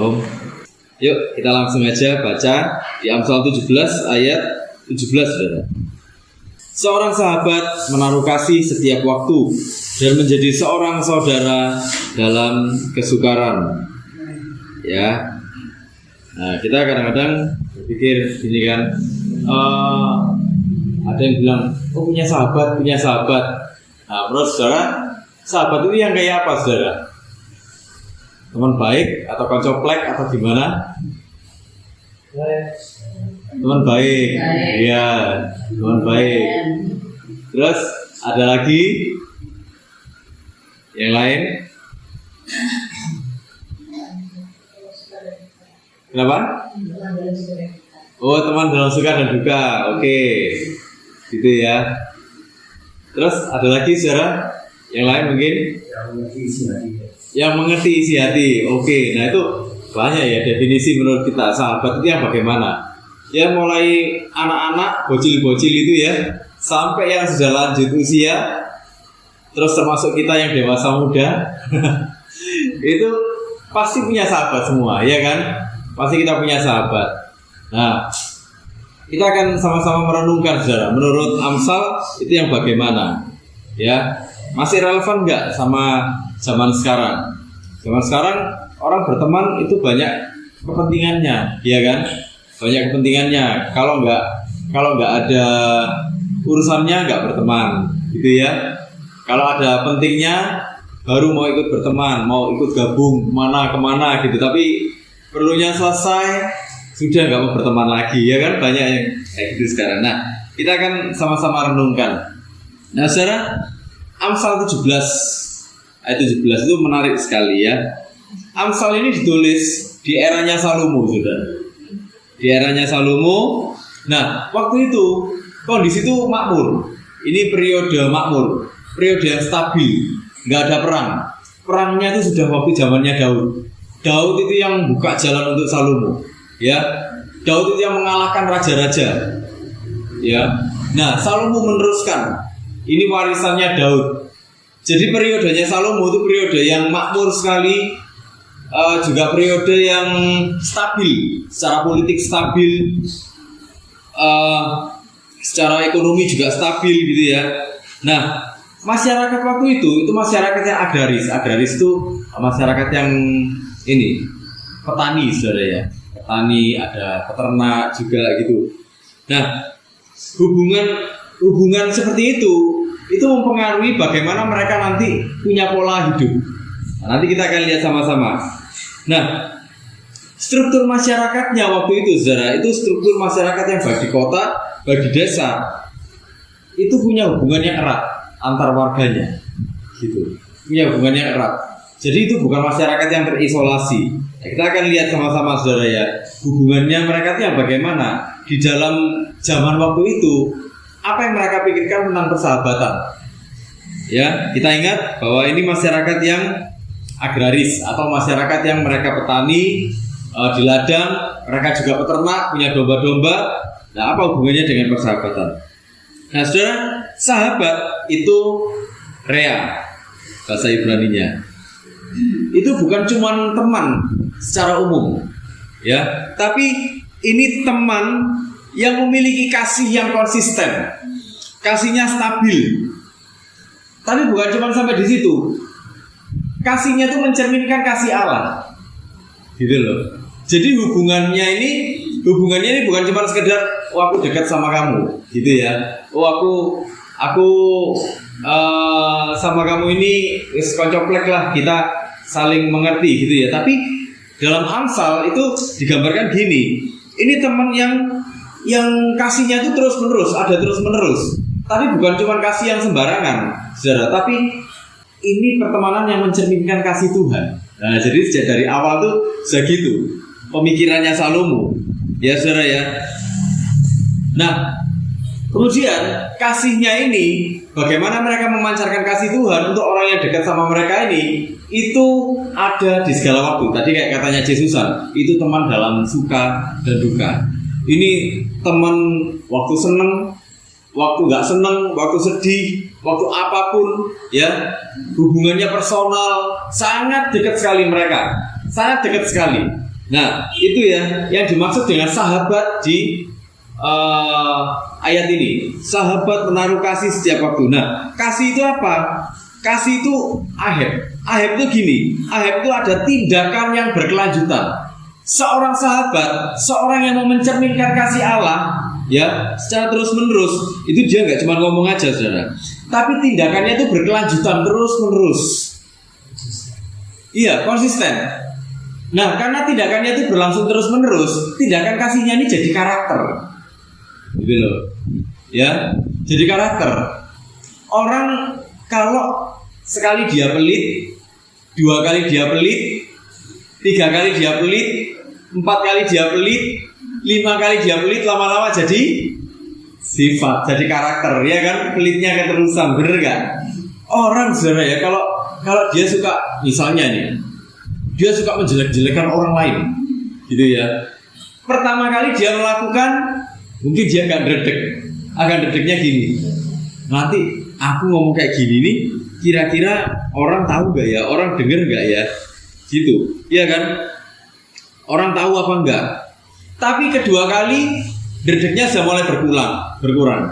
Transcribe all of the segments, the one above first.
Belum. Yuk kita langsung aja baca di Amsal 17 ayat 17, saudara. Seorang sahabat menaruh kasih setiap waktu dan menjadi seorang saudara dalam kesukaran. Ya. Nah, kita kadang-kadang berpikir gini kan, ada yang bilang, oh punya sahabat. Nah, menurut saudara, sahabat itu yang kayak apa, saudara? Teman baik atau koncoplek atau gimana? Teman baik, iya, teman baik. Terus ada lagi yang lain? Kenapa? Oh, teman dalam suka dan duka. Oke, gitu ya. Terus ada lagi, saudara? Yang lain mungkin? Yang mengerti isi hati. Oke, nah itu banyak ya definisi menurut kita. Sahabat itu yang bagaimana? Ya mulai anak-anak, bocil-bocil itu ya, sampai yang sudah lanjut usia, terus termasuk kita yang dewasa muda, itu pasti punya sahabat semua, ya kan? Pasti kita punya sahabat. Nah, kita akan sama-sama merenungkan, saudara. Menurut Amsal itu yang bagaimana? Ya, masih relevan nggak sama zaman sekarang? Zaman sekarang orang berteman itu banyak kepentingannya, ya kan? Banyak kepentingannya. Kalau nggak ada urusannya nggak berteman, gitu ya. Kalau ada pentingnya baru mau ikut berteman, mau ikut gabung kemana gitu. Tapi perlunya selesai sudah nggak mau berteman lagi, ya kan? Banyak yang kayak gitu sekarang. Nah, kita akan sama-sama renungkan. Nah, saudara, Amsal 17 ayat 17 itu menarik sekali ya. Amsal ini ditulis di eranya Salomo, saudara. Di eranya Salomo. Nah, waktu itu kondisi itu makmur. Ini periode makmur, periode yang stabil, nggak ada perang. Perangnya itu sudah waktu zamannya Daud. Daud itu yang buka jalan untuk Salomo, ya. Daud itu yang mengalahkan raja-raja, ya. Nah, Salomo meneruskan. Ini warisannya Daud. Jadi periodenya Salomo itu periode yang makmur sekali, juga periode yang stabil, secara politik stabil, secara ekonomi juga stabil gitu ya. Nah, masyarakat waktu itu masyarakat yang agraris. Agraris itu masyarakat yang ini petani, saudara ya. Petani, ada peternak juga gitu. Nah, hubungan seperti itu mempengaruhi bagaimana mereka nanti punya pola hidup. Nah, nanti kita akan lihat sama-sama. Nah, struktur masyarakatnya waktu itu, saudara, itu struktur masyarakat yang baik di kota, baik di desa, itu punya hubungan yang erat antar warganya, gitu. Punya hubungan yang erat. Jadi itu bukan masyarakat yang terisolasi. Nah, kita akan lihat sama-sama, saudara ya, hubungannya mereka itu yang bagaimana di dalam zaman waktu itu. Apa yang mereka pikirkan tentang persahabatan? Ya, kita ingat bahwa ini masyarakat yang agraris atau masyarakat yang mereka petani, di ladang, mereka juga peternak, punya domba-domba. Nah, apa hubungannya dengan persahabatan? Nah, saudara, sahabat itu rea, bahasa Ibraninya. Itu bukan cuma teman secara umum, ya, tapi ini teman yang memiliki kasih yang konsisten, kasihnya stabil. Tapi bukan cuma sampai di situ. Kasihnya itu mencerminkan kasih Allah, gitu loh. Jadi hubungannya ini bukan cuma sekedar, oh aku dekat sama kamu, gitu ya. Oh aku sama kamu ini koncoplek lah, kita saling mengerti, gitu ya. Tapi dalam Amsal itu digambarkan gini. Ini teman yang kasihnya itu terus menerus, ada terus menerus. Tapi bukan cuma kasih yang sembarangan, saudara. Tapi ini pertemanan yang mencerminkan kasih Tuhan. Nah, jadi sejak dari awal tuh segitu pemikirannya Salomo, ya saudara ya. Nah, kemudian kasihnya ini, bagaimana mereka memancarkan kasih Tuhan untuk orang yang dekat sama mereka ini, itu ada di segala waktu. Tadi kayak katanya Yesusan, itu teman dalam suka dan duka. Ini teman waktu seneng, waktu nggak seneng, waktu sedih, waktu apapun, ya. Hubungannya personal, sangat dekat sekali mereka, sangat dekat sekali. Nah, itu ya yang dimaksud dengan sahabat di ayat ini. Sahabat menaruh kasih setiap waktu. Nah, kasih itu apa? Kasih itu aheb. Aheb itu gini. Aheb itu ada tindakan yang berkelanjutan. Seorang sahabat, seorang yang mau mencerminkan kasih Allah, ya, secara terus menerus, itu dia nggak cuma ngomong aja, saudara, tapi tindakannya itu berkelanjutan terus menerus. Iya, konsisten. Nah, karena tindakannya itu berlangsung terus menerus, tindakan kasihnya ini jadi karakter, gitu loh, ya, jadi karakter. Orang kalau sekali dia pelit, 2 kali dia pelit, 3 kali dia pelit, 4 kali dia pelit, 5 kali dia pelit, lama-lama jadi sifat, jadi karakter, ya kan? Pelitnya keterusan, bener gak? Orang saudara ya, kalau dia suka, misalnya nih, dia suka menjelek-jelekan orang lain, gitu ya. Pertama kali dia melakukan, mungkin dia akan dedeknya gini. Nanti aku ngomong kayak gini nih, kira-kira orang tahu gak ya? Orang denger gak ya? Gitu, iya kan? Orang tahu apa enggak? Tapi kedua kali dedeknya sudah mulai berkurang.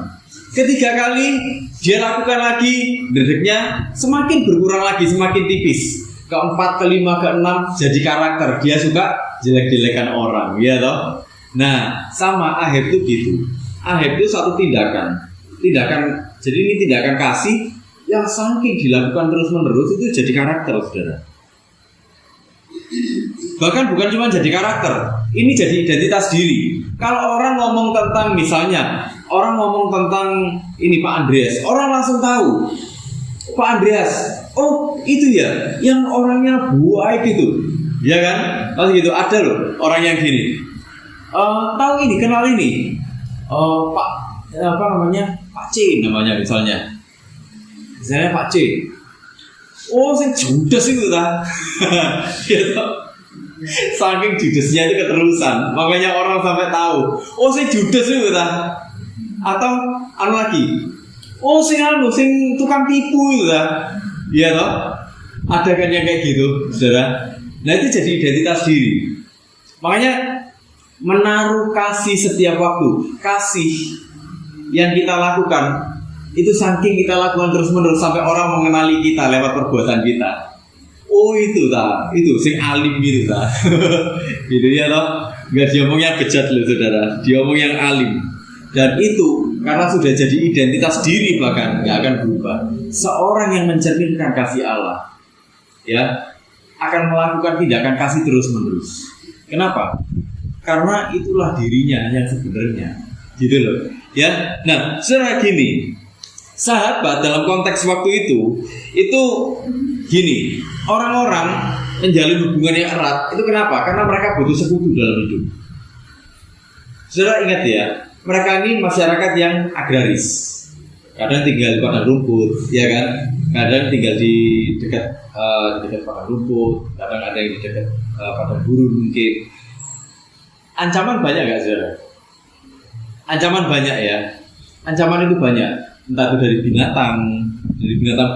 Ketiga kali dia lakukan lagi, dedeknya semakin berkurang lagi, semakin tipis. Keempat, kelima, keenam jadi karakter. Dia suka jelek-jelekan orang, ya toh? Nah, sama aheb itu gitu. Aheb itu satu tindakan. Jadi ini tindakan kasih yang saking dilakukan terus-menerus itu jadi karakter, saudara. Bahkan bukan cuma jadi karakter, ini jadi identitas diri. Kalau orang ngomong tentang, misalnya orang ngomong tentang ini Pak Andreas, orang langsung tahu Pak Andreas, oh itu ya yang orangnya baik gitu, ya kan? Lalu gitu, ada loh orang yang gini, tahu ini, kenal ini, Pak apa namanya, Pak C namanya misalnya Pak C. Oh, saya judes itu lah, gitu. Saking judesnya itu keterusan, makanya orang sampai tahu. Oh, saya judes itu lah. Atau lagi. Oh, sing tukang tipu itu lah. Iya toh? Ada kan yang kayak gitu, saudara. Nah, itu jadi identitas diri. Makanya menaruh kasih setiap waktu, kasih yang kita lakukan itu saking kita lakukan terus-menerus sampai orang mengenali kita lewat perbuatan kita. Oh itu sing alim gitu ta. Gitu ya toh. Enggak diomong yang bejat loh saudara, diomong yang alim. Dan itu karena sudah jadi identitas diri, bahkan enggak akan berubah. Seorang yang mencerminkan kasih Allah, ya, akan melakukan tindakan kasih terus-menerus. Kenapa? Karena itulah dirinya yang sebenarnya. Gitu loh. Ya. Nah, saudara gini, sahabat dalam konteks waktu itu gini, orang-orang menjalin hubungan yang erat itu kenapa? Karena mereka butuh sekutu dalam hidup. Saudara ingat ya, mereka ini masyarakat yang agraris. Kadang tinggal di padang rumput, ya kan? Kadang tinggal di dekat padang rumput, kadang ada yang di dekat padang gurun mungkin. Ancaman banyak nggak, saudara? Ancaman banyak ya. Ancaman itu banyak. Entah itu dari binatang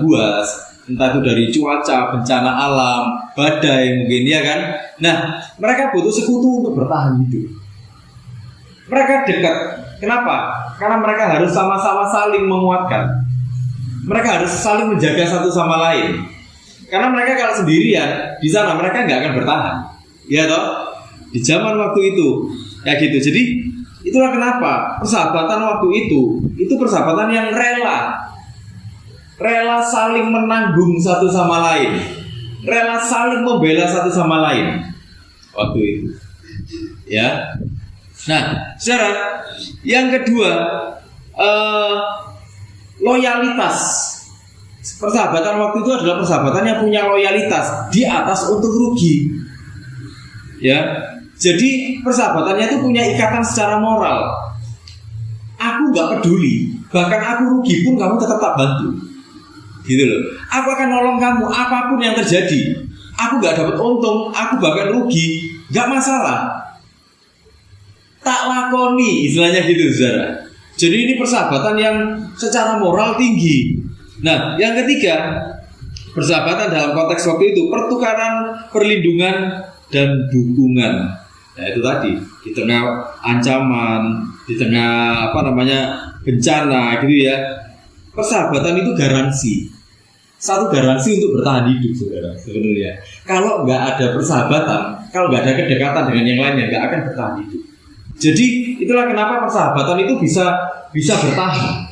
buas, entah itu dari cuaca, bencana alam, badai mungkin, ya kan? Nah, mereka butuh sekutu untuk bertahan hidup. Mereka dekat. Kenapa? Karena mereka harus sama-sama saling menguatkan. Mereka harus saling menjaga satu sama lain. Karena mereka kalau sendirian di sana mereka nggak akan bertahan. Ya toh? Di zaman waktu itu kayak gitu. Jadi itulah kenapa persahabatan waktu itu persahabatan yang rela saling menanggung satu sama lain, rela saling membela satu sama lain waktu itu, ya. Nah, saudara, yang kedua, loyalitas. Persahabatan waktu itu adalah persahabatan yang punya loyalitas di atas untung rugi, ya. Jadi persahabatannya itu punya ikatan secara moral. Aku gak peduli, bahkan aku rugi pun kamu tetap tak bantu, gitu loh. Aku akan nolong kamu apapun yang terjadi. Aku gak dapat untung, aku bahkan rugi, gak masalah. Tak lakoni, istilahnya gitu, saudara. Jadi ini persahabatan yang secara moral tinggi. Nah, yang ketiga, persahabatan dalam konteks waktu itu pertukaran perlindungan dan dukungan. Nah itu tadi, di tengah ancaman, di tengah bencana gitu ya, persahabatan itu garansi. Satu garansi untuk bertahan hidup, saudara, sebenarnya. Kalau nggak ada persahabatan, kalau nggak ada kedekatan dengan yang lainnya, nggak akan bertahan hidup. Jadi itulah kenapa persahabatan itu bisa bertahan.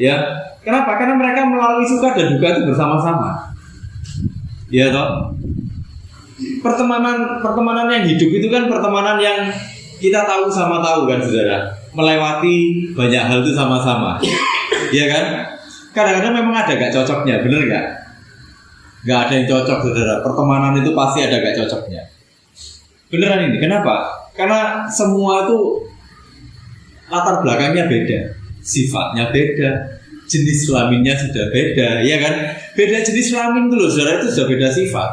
Ya, kenapa? Karena mereka melalui suka dan duka itu bersama-sama. Ya toh. Pertemanan yang hidup itu kan pertemanan yang kita tahu sama tahu kan, saudara. Melewati banyak hal itu sama-sama. Iya kan? Kadang-kadang memang ada gak cocoknya, bener gak? Gak ada yang cocok, saudara. Pertemanan itu pasti ada gak cocoknya. Beneran ini, kenapa? Karena semua itu latar belakangnya beda, sifatnya beda, jenis kelaminnya sudah beda, ya kan? Beda jenis kelamin itu loh, saudara, itu sudah beda sifat.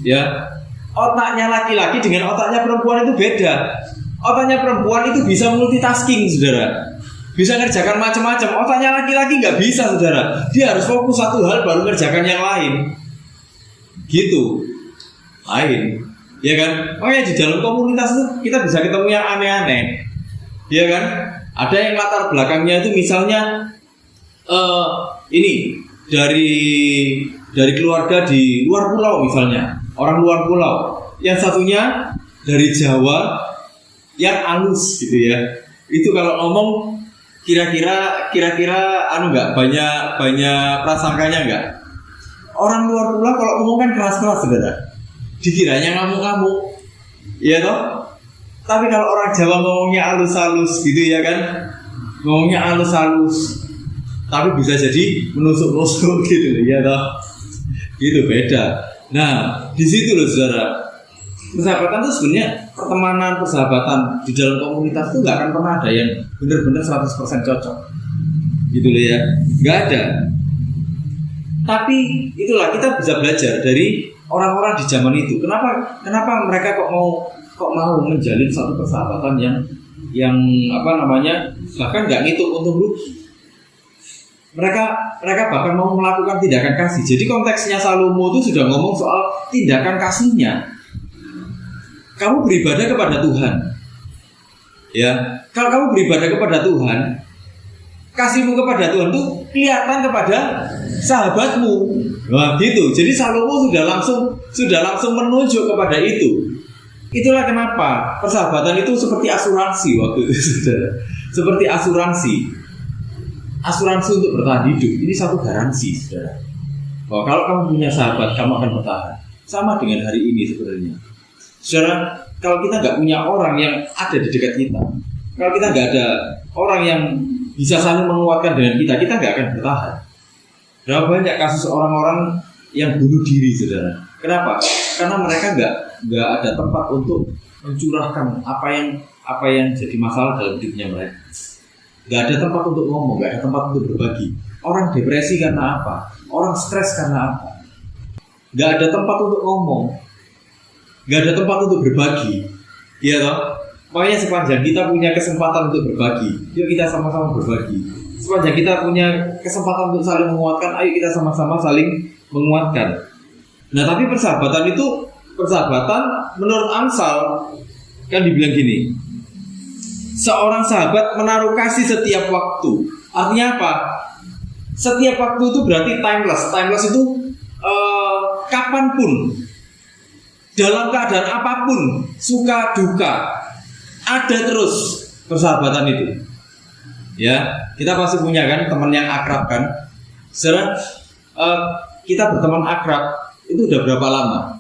Ya, otaknya laki-laki dengan otaknya perempuan itu beda. Otaknya perempuan itu bisa multitasking, saudara. Bisa ngerjakan macam-macam. Otaknya laki-laki nggak bisa, saudara. Dia harus fokus satu hal baru ngerjakan yang lain. Gitu. Lain. Ya kan? Makanya di dalam komunitas itu kita bisa ketemu yang aneh-aneh. Ya kan? Ada yang latar belakangnya itu misalnya ini dari keluarga di luar pulau misalnya. Orang luar pulau. Yang satunya dari Jawa yang halus gitu ya. Itu kalau ngomong kira-kira enggak banyak prasangkanya enggak. Orang luar pulau kalau ngomong kan keras-keras, saudara. Dikiranya ngamuk-ngamuk. Iya toh? Tapi kalau orang Jawa ngomongnya halus-halus gitu ya kan. Ngomongnya halus-halus. Tapi bisa jadi menusuk-nusuk gitu ya toh. Gitu beda. Nah, di situ loh, saudara. Persahabatan itu sebenarnya persahabatan di dalam komunitas itu nggak akan pernah ada yang benar-benar 100% cocok, gitu loh ya, nggak ada. Tapi itulah kita bisa belajar dari orang-orang di zaman itu. Kenapa mereka kok mau menjalin satu persahabatan yang bahkan nggak ngitung untung rugi. Mereka bahkan mau melakukan tindakan kasih. Jadi konteksnya Salomo itu sudah ngomong soal tindakan kasihnya. Kamu beribadah kepada Tuhan, ya. Kalau kamu beribadah kepada Tuhan, kasihmu kepada Tuhan itu kelihatan kepada sahabatmu. Nah, gitu. Jadi Salomo sudah langsung menunjuk kepada itu. Itulah kenapa persahabatan itu seperti asuransi waktu itu, saudara. Seperti asuransi untuk bertahan hidup. Ini satu garansi, saudara. Bahwa kalau kamu punya sahabat, kamu akan bertahan. Sama dengan hari ini sebenarnya. Saudara, kalau kita nggak punya orang yang ada di dekat kita, kalau kita nggak ada orang yang bisa saling menguatkan dengan kita nggak akan bertahan. Berapa banyak kasus orang-orang yang bunuh diri, saudara? Kenapa? Karena mereka nggak ada tempat untuk mencurahkan apa yang jadi masalah dalam hidupnya mereka. Nggak ada tempat untuk ngomong, nggak ada tempat untuk berbagi. Orang depresi karena apa? Orang stres karena apa? Nggak ada tempat untuk ngomong. Gak ada tempat untuk berbagi, ya toh. Makanya sepanjang kita punya kesempatan untuk berbagi, yuk kita sama-sama berbagi. Sepanjang kita punya kesempatan untuk saling menguatkan, ayo kita sama-sama saling menguatkan. Nah, tapi persahabatan menurut Amsal kan dibilang gini, seorang sahabat menaruh kasih setiap waktu. Artinya apa? Setiap waktu itu berarti timeless. Timeless itu kapanpun, dalam keadaan apapun, suka duka, ada terus persahabatan itu. Ya, kita pasti punya kan teman yang akrab kan. Sekarang kita berteman akrab itu udah berapa lama?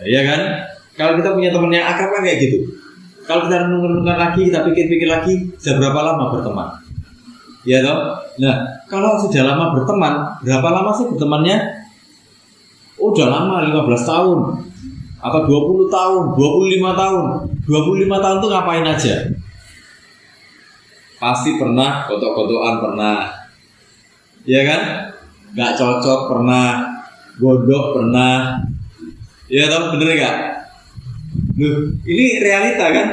Ya kan? Kalau kita punya teman yang akrab kan kayak gitu. Kalau kita renung-renungkan lagi, kita pikir-pikir lagi, sudah berapa lama berteman? Ya toh? Nah, kalau sudah lama berteman, berapa lama sih bertemannya? Oh, udah lama, 15 tahun. Atau 20 tahun, 25 tahun. 25 tahun tuh ngapain aja? Pasti pernah gotok-gotokan, pernah. Ya kan? Gak cocok pernah, godok pernah. Ya toh, bener gak? Ini realita kan?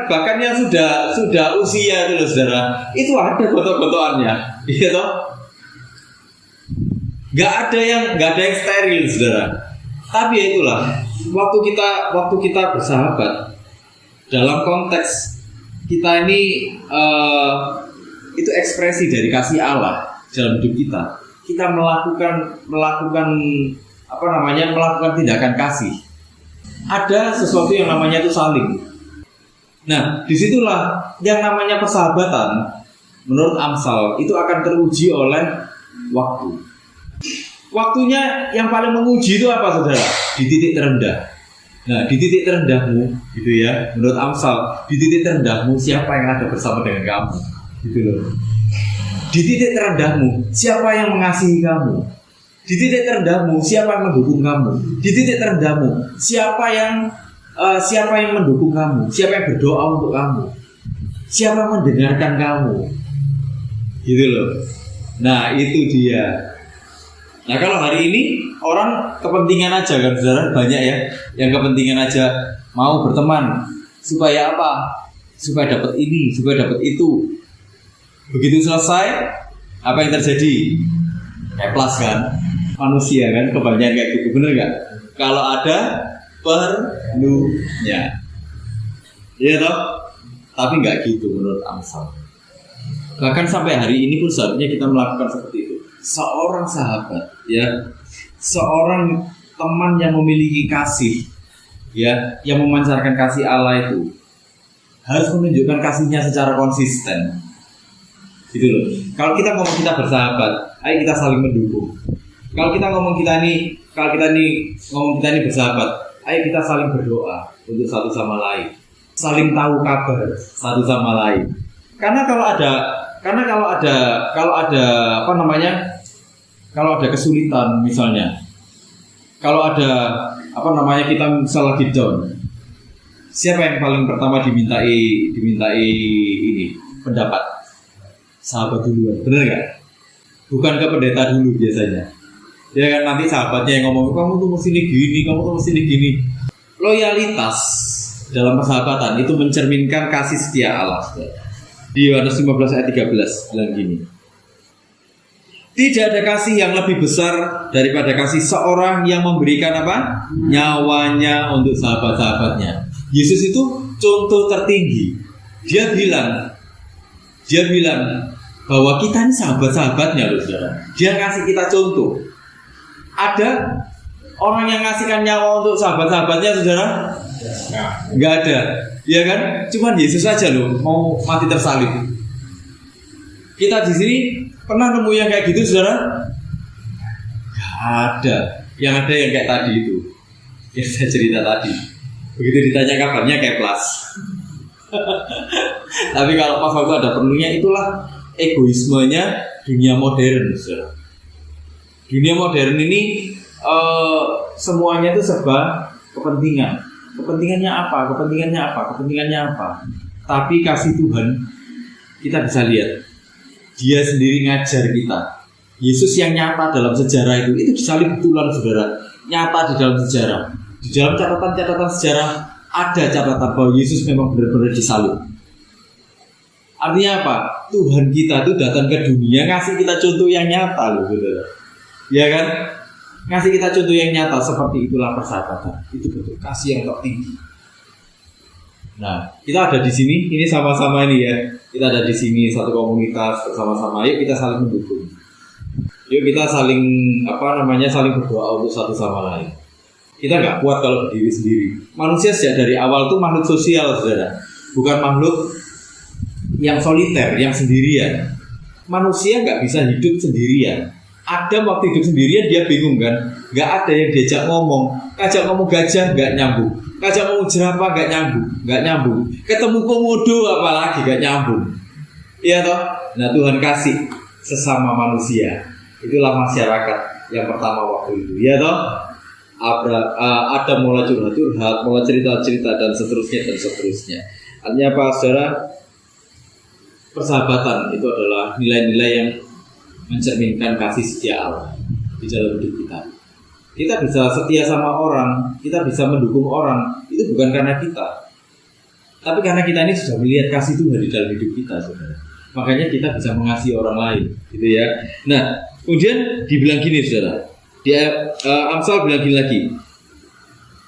Bahkan yang sudah usia itu loh, saudara, itu ada gotok-gotokannya. Iya toh? Gak ada yang steril, saudara. Tapi ya itulah, waktu kita bersahabat dalam konteks kita ini itu ekspresi dari kasih Allah dalam hidup kita. Kita melakukan melakukan tindakan kasih. Ada sesuatu yang namanya itu saling. Nah, disitulah yang namanya persahabatan menurut Amsal itu akan teruji oleh waktu. Waktunya yang paling menguji itu apa, saudara? Di titik terendah. Nah, di titik terendahmu, gitu ya, menurut Amsal, di titik terendahmu siapa yang ada bersama dengan kamu, gitu loh. Di titik terendahmu siapa yang mengasihi kamu? Di titik terendahmu siapa yang mendukung kamu? Di titik terendahmu siapa yang mendukung kamu? Siapa yang berdoa untuk kamu? Siapa yang mendengarkan kamu? Gitu loh. Nah, itu dia. Nah, kalau hari ini orang kepentingan aja kan, saudara, banyak ya yang kepentingan aja mau berteman supaya apa? Supaya dapat ini, supaya dapat itu. Begitu selesai, apa yang terjadi? Keplas kan, manusia kan, kebanyakan kayak gitu, bener nggak? Kalau ada perlunya, iya toh? Tapi nggak gitu menurut Amsal. Bahkan sampai hari ini pun seharusnya kita melakukan seperti itu. Seorang sahabat, ya, seorang teman yang memiliki kasih, ya, yang memancarkan kasih Allah itu harus menunjukkan kasihnya secara konsisten, gitu loh. Kalau kita ngomong kita bersahabat, ayo kita saling mendukung. Kalau kita ngomong kita ini bersahabat, ayo kita saling berdoa untuk satu sama lain, saling tahu kabar satu sama lain. Karena kalau ada kesulitan misalnya, kalau ada kita misalnya lagi down, siapa yang paling pertama dimintai ini pendapat? Sahabat duluan, bener nggak? Bukan ke pendeta dulu biasanya. Ya kan, nanti sahabatnya yang ngomong, kamu tuh mesti gini, kamu tuh mesti gini. Loyalitas dalam persahabatan itu mencerminkan kasih setia Allah. Di Yohanes 15 ayat 13 bilang gini, tidak ada kasih yang lebih besar daripada kasih seorang yang memberikan apa? Nyawanya untuk sahabat-sahabatnya. Yesus itu contoh tertinggi. Dia bilang bahwa kita ini sahabat-sahabatnya loh, saudara. Dia kasih kita contoh. Ada orang yang ngasihkan nyawa untuk sahabat-sahabatnya, saudara? Nggak ada, ya kan? Cuman Yesus aja loh mau mati tersalib. Kita di sini pernah nemu yang kayak gitu, saudara? Nggak ada. Yang ada yang kayak tadi itu, yang saya cerita tadi. Begitu ditanya kabarnya kayak plus. Tapi kalau pas waktu ada perlunya, itulah egoismenya dunia modern, saudara. Dunia modern ini semuanya itu serba kepentingan. Kepentingannya apa? Tapi kasih Tuhan kita bisa lihat. Dia sendiri ngajar kita. Yesus yang nyata dalam sejarah itu disalib betulan, saudara. Nyata di dalam sejarah. Di dalam catatan sejarah ada catatan bahwa Yesus memang benar-benar disalib. Artinya apa? Tuhan kita itu datang ke dunia ngasih kita contoh yang nyata loh, saudara. Ya kan? Ngasih kita contoh yang nyata. Seperti itulah persahabatan. Itu bentuk kasih yang tertinggi. Nah, kita ada di sini, ini sama-sama ini ya. Kita ada di sini satu komunitas bersama-sama. Yuk kita saling mendukung. Yuk kita saling saling berdoa untuk satu sama lain. Kita nggak kuat kalau berdiri sendiri. Manusia sejak dari awal tuh makhluk sosial, saudara. Bukan makhluk yang soliter, yang sendirian. Manusia nggak bisa hidup sendirian. Adam waktu hidup sendirian dia bingung kan, nggak ada yang diajak ngomong. Kajak ngomong gajah nggak nyambung, kajak ngomong jerapah nggak nyambung. Ketemu komodo apalagi nggak nyambung. Iya toh. Nah, Tuhan kasih sesama manusia. Itulah masyarakat yang pertama waktu itu. Iya toh. Adam mulai curhat, mulai cerita dan seterusnya. Artinya apa, saudara? Persahabatan itu adalah nilai-nilai yang mencerminkan kasih setia Allah di dalam hidup kita. Kita bisa setia sama orang, kita bisa mendukung orang, itu bukan karena kita, tapi karena kita ini sudah melihat kasih Tuhan di dalam hidup kita, saudara. Makanya kita bisa mengasihi orang lain, gitu ya. Nah, kemudian dibilang gini, saudara. Di Amsal bilang gini lagi,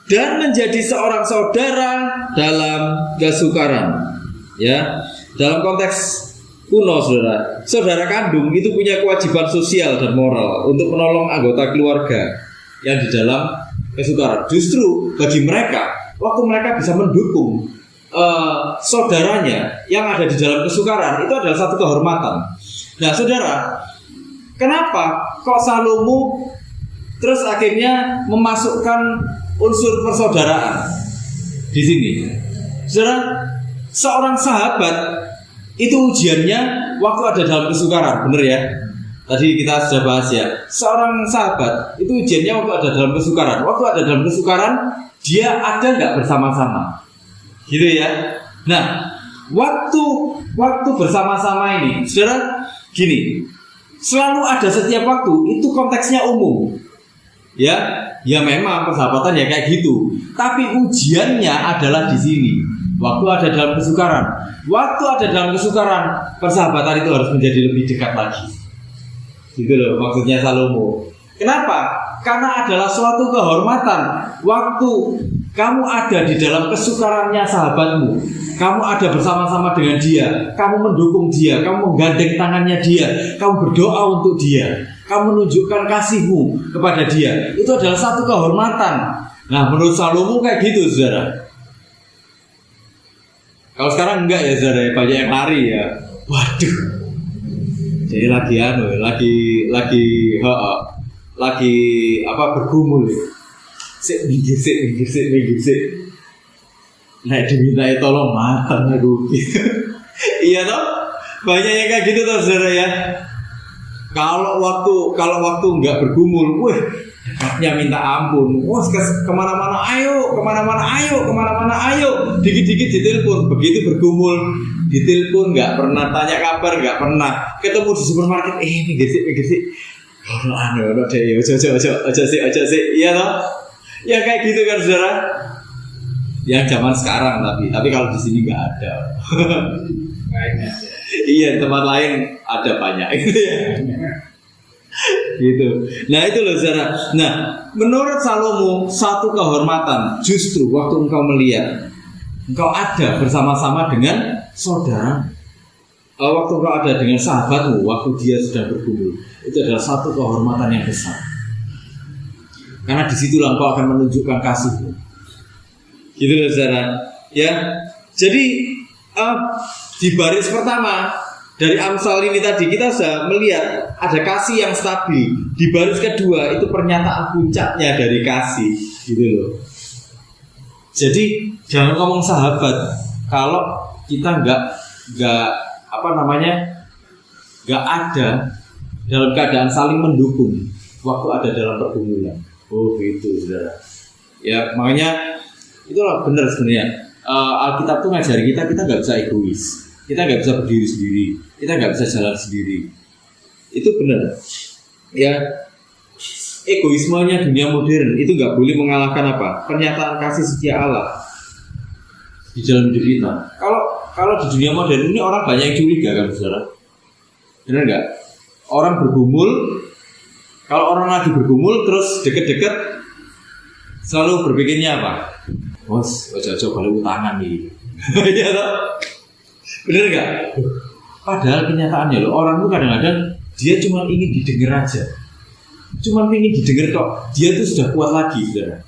dan menjadi seorang saudara dalam kesukaran. Ya, dalam konteks kuno, saudara kandung itu punya kewajiban sosial dan moral untuk menolong anggota keluarga yang di dalam kesukaran. Justru bagi mereka, waktu mereka bisa mendukung saudaranya yang ada di dalam kesukaran, itu adalah satu kehormatan. Nah, saudara, kenapa kok Salomo terus akhirnya memasukkan unsur persaudaraan di sini? Saudara, seorang sahabat itu ujiannya waktu ada dalam kesukaran, bener ya? Tadi kita sudah bahas ya. Seorang sahabat itu ujiannya waktu ada dalam kesukaran. Waktu ada dalam kesukaran, dia ada nggak bersama-sama? Gitu ya. Nah, waktu bersama-sama ini, saudara, gini, selalu ada setiap waktu. Itu konteksnya umum. Ya memang persahabatan ya kayak gitu. Tapi ujiannya adalah di sini. Waktu ada dalam kesukaran. Waktu ada dalam kesukaran, persahabatan itu harus menjadi lebih dekat lagi. Gitu loh maksudnya Salomo. Kenapa? Karena adalah suatu kehormatan. Waktu kamu ada di dalam kesukarannya sahabatmu, kamu ada bersama-sama dengan dia, kamu mendukung dia, kamu menggandeng tangannya dia, kamu berdoa untuk dia, kamu menunjukkan kasihmu kepada dia. Itu adalah satu kehormatan. Nah, menurut Salomo kayak gitu, saudara. Kalau sekarang enggak ya, saudara, banyak yang lari ya. Waduh. Jadi lagi bergumul ya. Minggir sik. Nah, dimintai tolong makan aku. Iya toh? Banyak yang kayak gitu toh, saudara ya. Kalau waktu enggak bergumul, dekatnya minta ampun. Kemana-mana ayo. Dikit-dikit ditelepon. Begitu bergumul, ditelepon nggak pernah tanya kabar, nggak pernah ketemu di supermarket. Minggir sih. Ojo sih. Iya toh? Ya kayak gitu kan, saudara. Yang zaman sekarang tapi kalau di sini nggak ada. Iya, tempat lain ada banyak gitu. Nah, itu loh, saudara. Nah, menurut Salomo, satu kehormatan justru waktu engkau melihat engkau ada bersama-sama dengan saudara. Waktu engkau ada dengan sahabatmu, waktu dia sedang bergumul, itu adalah satu kehormatan yang besar. Karena disitulah engkau akan menunjukkan kasihmu. Gitu loh, saudara. Ya, jadi di baris pertama dari Amsal ini tadi kita sudah melihat ada kasih yang stabil. Di baris kedua itu pernyataan puncaknya dari kasih, gitu loh. Jadi jangan ngomong sahabat kalau kita nggak ada dalam keadaan saling mendukung waktu ada dalam pergumulan. Oh gitu, saudara. Ya makanya itulah benar sebenarnya. Alkitab tuh ngajari kita nggak bisa egois, kita nggak bisa berdiri sendiri, kita nggak bisa jalan sendiri. Itu benar. Ya, egoismenya dunia modern itu nggak boleh mengalahkan pernyataan kasih setia Allah di dalam hidup kita. Kalau di dunia modern ini orang banyak yang curiga kan, saudara. Benar nggak? Orang bergumul, kalau orang lagi bergumul terus deket-deket selalu berpikirnya apa? Bos, ojo balik utangan nih. Iya toh? Bener nggak? Padahal kenyataannya loh, orang tuh kadang-kadang dia cuma ingin didengar aja, cuma ingin didengar kok. Dia tuh sudah kuat lagi, saudara.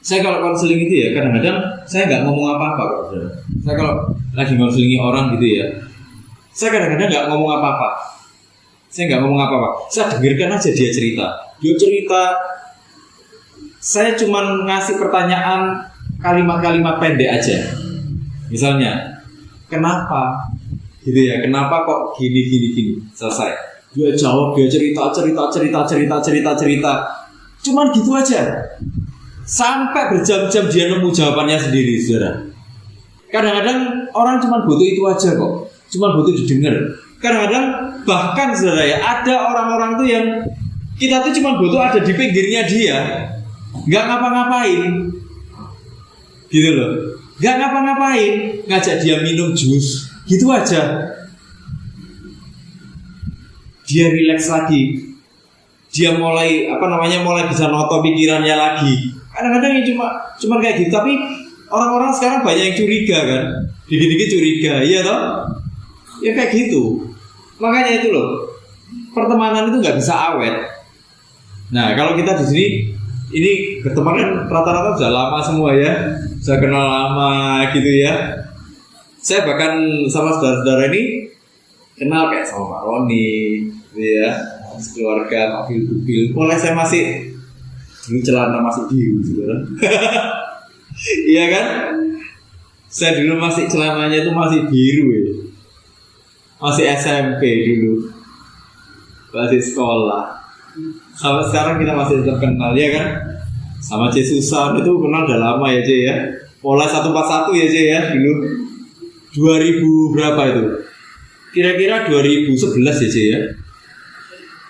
Saya kalau konseling itu ya kadang-kadang saya nggak ngomong apa-apa kok, saudara. Saya kalau lagi konselingi orang gitu ya, saya kadang-kadang nggak ngomong apa-apa. Saya dengarkan aja dia cerita. Saya cuma ngasih pertanyaan kalimat-kalimat pendek aja. Misalnya, kenapa? Gitu ya, kenapa kok gini. Selesai. Dia jawab, dia cerita. Cuman gitu aja. Sampai berjam-jam dia nemu jawabannya sendiri, saudara. Kadang-kadang orang cuma butuh itu aja kok. Cuma butuh didengar. Kadang-kadang bahkan, saudara ya, ada orang-orang tuh yang kita tuh cuma butuh ada di pinggirnya dia. Gak ngapa-ngapain, gitu loh. Gak ngapa-ngapain, ngajak dia minum jus, gitu aja. Dia rileks lagi. Dia mulai bisa noto pikirannya lagi. Kadang-kadang yang cuma kayak gitu, tapi orang-orang sekarang banyak yang curiga kan, dikit-dikit curiga, iya toh? Ya kayak gitu. Makanya itu loh, pertemanan itu nggak bisa awet. Nah kalau kita di sini ini berteman kan rata-rata sudah lama semua ya, sudah kenal lama gitu ya. Saya bahkan sama saudara-saudara ini kenal kayak sama Pak Roni, gitu ya, keluarga Pak Bil. Mulai saya masih dulu celana masih biru, saudara. Iya kan? Saya dulu masih celananya itu masih biru ya. Masih SMP dulu, masih sekolah. Sampai sekarang kita masih tetap kenal ya kan? Sama C Susan itu kenal udah lama ya C ya. Mulai 141 ya C ya dulu. 2000 berapa itu? Kira-kira 2011 ya C ya.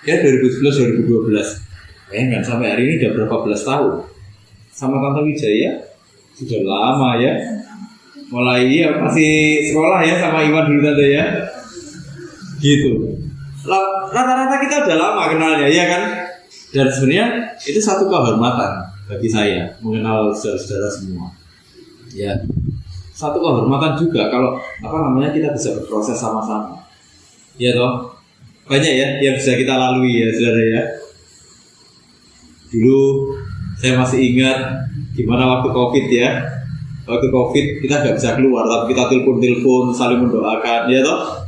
Ya 2011 2012. Kan sampai hari ini udah berapa belas tahun. Sama Tante Wijaya sudah lama ya. Mulai ya masih sekolah ya sama Iwan dulu Tante ya. Gitu. Rata-rata kita udah lama kenalnya ya kan. Dan sebenarnya itu satu kehormatan bagi saya mengenal saudara-saudara semua. Ya. Satu kehormatan juga kalau kita bisa berproses sama-sama. Ya toh. Banyak ya yang bisa kita lalui ya saudara ya. Dulu saya masih ingat gimana waktu COVID ya. Waktu COVID kita nggak bisa keluar, tapi kita telepon saling mendoakan ya toh.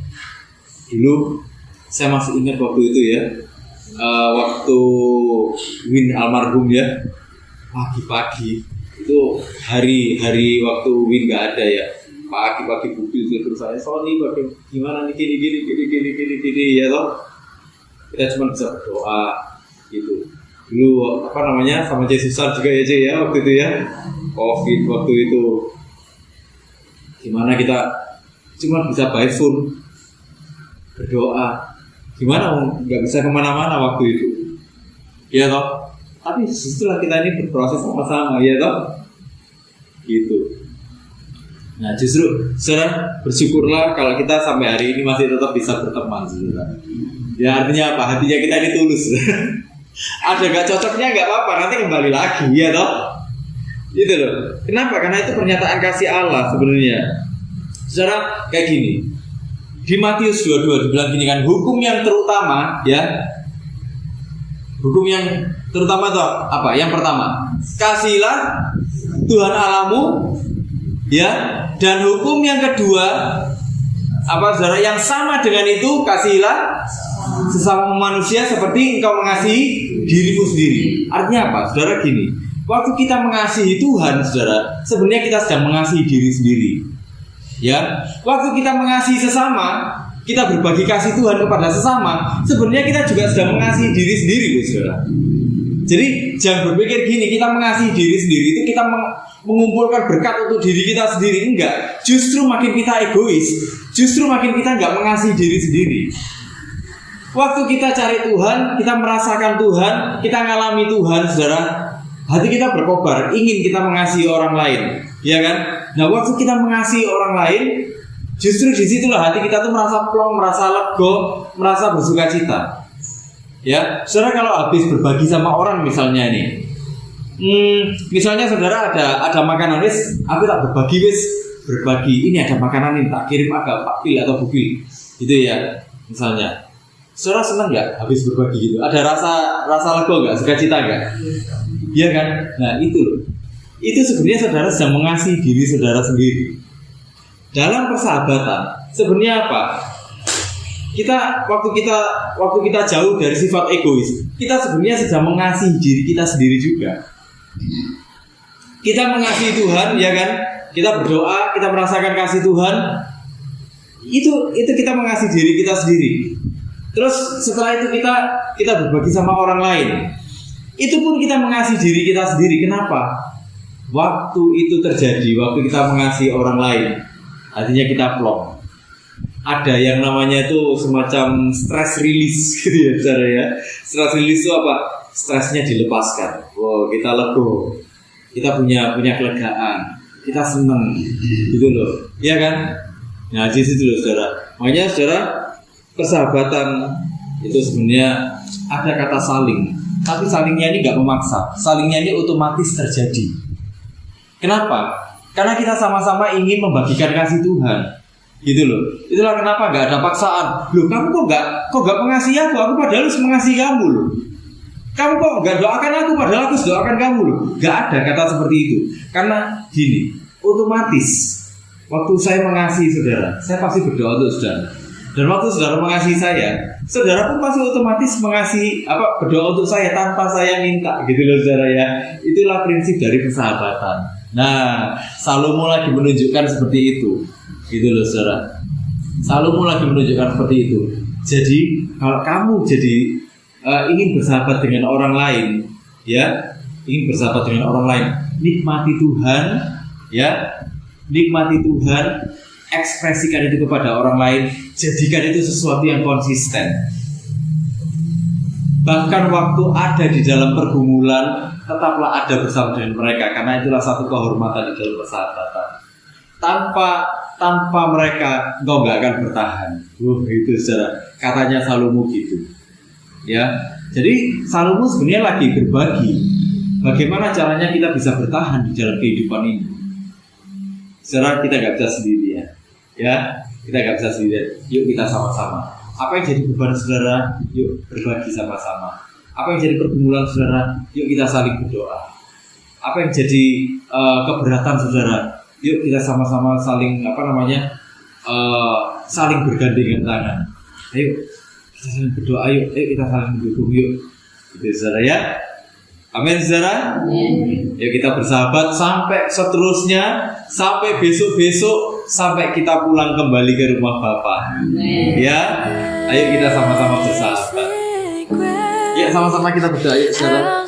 Dulu saya masih ingat waktu itu ya, waktu Win almarhum ya, pagi-pagi itu hari waktu Win nggak ada ya, pagi-pagi bukti terus saya sorry gimana nih gini ya toh. Kita cuma bisa berdoa gitu. Dulu sama C Susan juga ya C ya waktu itu ya, COVID waktu itu gimana kita cuma bisa by phone berdoa, gimana nggak bisa kemana-mana waktu itu ya toh. Tapi setelah kita ini berproses sama-sama ya toh gitu. Nah justru saudara bersyukurlah kalau kita sampai hari ini masih tetap bisa berteman saudara. Ya artinya apa? Hatinya kita ini tulus. Ada gak cocoknya nggak apa-apa, nanti kembali lagi ya toh. Gitu loh. Kenapa? Karena itu pernyataan kasih Allah sebenarnya. Saudara kayak gini. Di Matius 22 dibilang gini kan, hukum yang terutama ya. Hukum yang terutama itu apa? Yang pertama, kasihilah Tuhan Allahmu ya. Dan hukum yang kedua apa saudara? Yang sama dengan itu, kasihilah sesama manusia seperti engkau mengasihi dirimu sendiri. Artinya apa? Saudara gini, waktu kita mengasihi Tuhan, saudara, sebenarnya kita sedang mengasihi diri sendiri. Ya, waktu kita mengasihi sesama, kita berbagi kasih Tuhan kepada sesama, sebenarnya kita juga sedang mengasihi diri sendiri, loh, saudara. Jadi jangan berpikir gini, kita mengasihi diri sendiri itu kita mengumpulkan berkat untuk diri kita sendiri, enggak. Justru makin kita egois, justru makin kita enggak mengasihi diri sendiri. Waktu kita cari Tuhan, kita merasakan Tuhan, kita ngalami Tuhan, saudara, hati kita berkobar, ingin kita mengasihi orang lain, ya kan? Nah, waktu kita mengasihi orang lain, justru disitulah hati kita tuh merasa plong, merasa lego, merasa bersukacita. Ya, saudara kalau habis berbagi sama orang misalnya nih, misalnya saudara ada makanan wis, aku tak berbagi, ini ada makanan ini tak kirim agak Pak Pil atau Bu Pil, gitu ya, misalnya. Saudara senang nggak habis berbagi gitu? Ada rasa lego nggak, sukacita nggak? Iya kan? Nah itu loh. Itu sebenarnya saudara sedang mengasihi diri saudara sendiri. Dalam persahabatan sebenarnya apa? Waktu kita jauh dari sifat egois, kita sebenarnya sedang mengasihi diri kita sendiri juga. Kita mengasihi Tuhan, ya kan? Kita berdoa, kita merasakan kasih Tuhan. Itu kita mengasihi diri kita sendiri. Terus setelah itu kita berbagi sama orang lain. Itu pun kita mengasihi diri kita sendiri. Kenapa? Waktu itu terjadi, waktu kita mengasihi orang lain, artinya kita plong. Ada yang namanya itu semacam stress release gitu ya, saudara ya. Stress release itu apa? Stresnya dilepaskan. Wow, kita lego. Kita punya kelegaan. Kita senang. Gitu loh. Iya kan? Nah, di situ loh, saudara. Makanya saudara, persahabatan itu sebenarnya ada kata saling, tapi salingnya ini nggak memaksa, salingnya ini otomatis terjadi. Kenapa? Karena kita sama-sama ingin membagikan kasih Tuhan, gitu loh. Itulah kenapa nggak ada paksaan. Loh, kamu kok nggak mengasihi aku padahal harus mengasihi kamu loh. Kamu kok nggak doakan aku padahal aku harus doakan kamu loh. Nggak ada kata seperti itu. Karena gini, otomatis waktu saya mengasihi saudara, saya pasti berdoa untuk saudara. Dan waktu saudara mengasihi saya, saudara pun pasti otomatis mengasihi berdoa untuk saya tanpa saya minta, gitu loh saudara ya. Itulah prinsip dari persahabatan. Nah, Salomo lagi menunjukkan seperti itu, gitu loh saudara. Salomo lagi menunjukkan seperti itu. Jadi kalau kamu ingin bersahabat dengan orang lain, ya, ingin bersahabat dengan orang lain, nikmati Tuhan, ya, nikmati Tuhan, ekspresikan itu kepada orang lain, jadikan itu sesuatu yang konsisten. Bahkan waktu ada di dalam pergumulan, tetaplah ada bersama dengan mereka, karena itulah satu kehormatan di dalam persahabatan. Tanpa mereka, engkau nggak akan bertahan. Itu saudara. Katanya Salomo gitu. Ya, jadi Salomo sebenarnya lagi berbagi bagaimana caranya kita bisa bertahan di dalam kehidupan ini. Saudara, kita nggak bisa sendiri ya, kita nggak bisa sendiri. Yuk kita sama-sama. Apa yang jadi beban saudara? Yuk berbagi sama-sama. Apa yang jadi pergumulan saudara? Yuk kita saling berdoa. Apa yang jadi keberatan saudara? Yuk kita sama-sama saling saling bergandengan tangan. Ayo kita saling berdoa, yuk kita saling mendukung, yuk. Gitu saudara ya. Amin saudara. Yuk kita bersahabat sampai seterusnya, sampai besok-besok, sampai kita pulang kembali ke rumah Bapa. Ya, ayo kita sama-sama bersahabat. Ya, sama-sama kita berdoa, yuk saudara.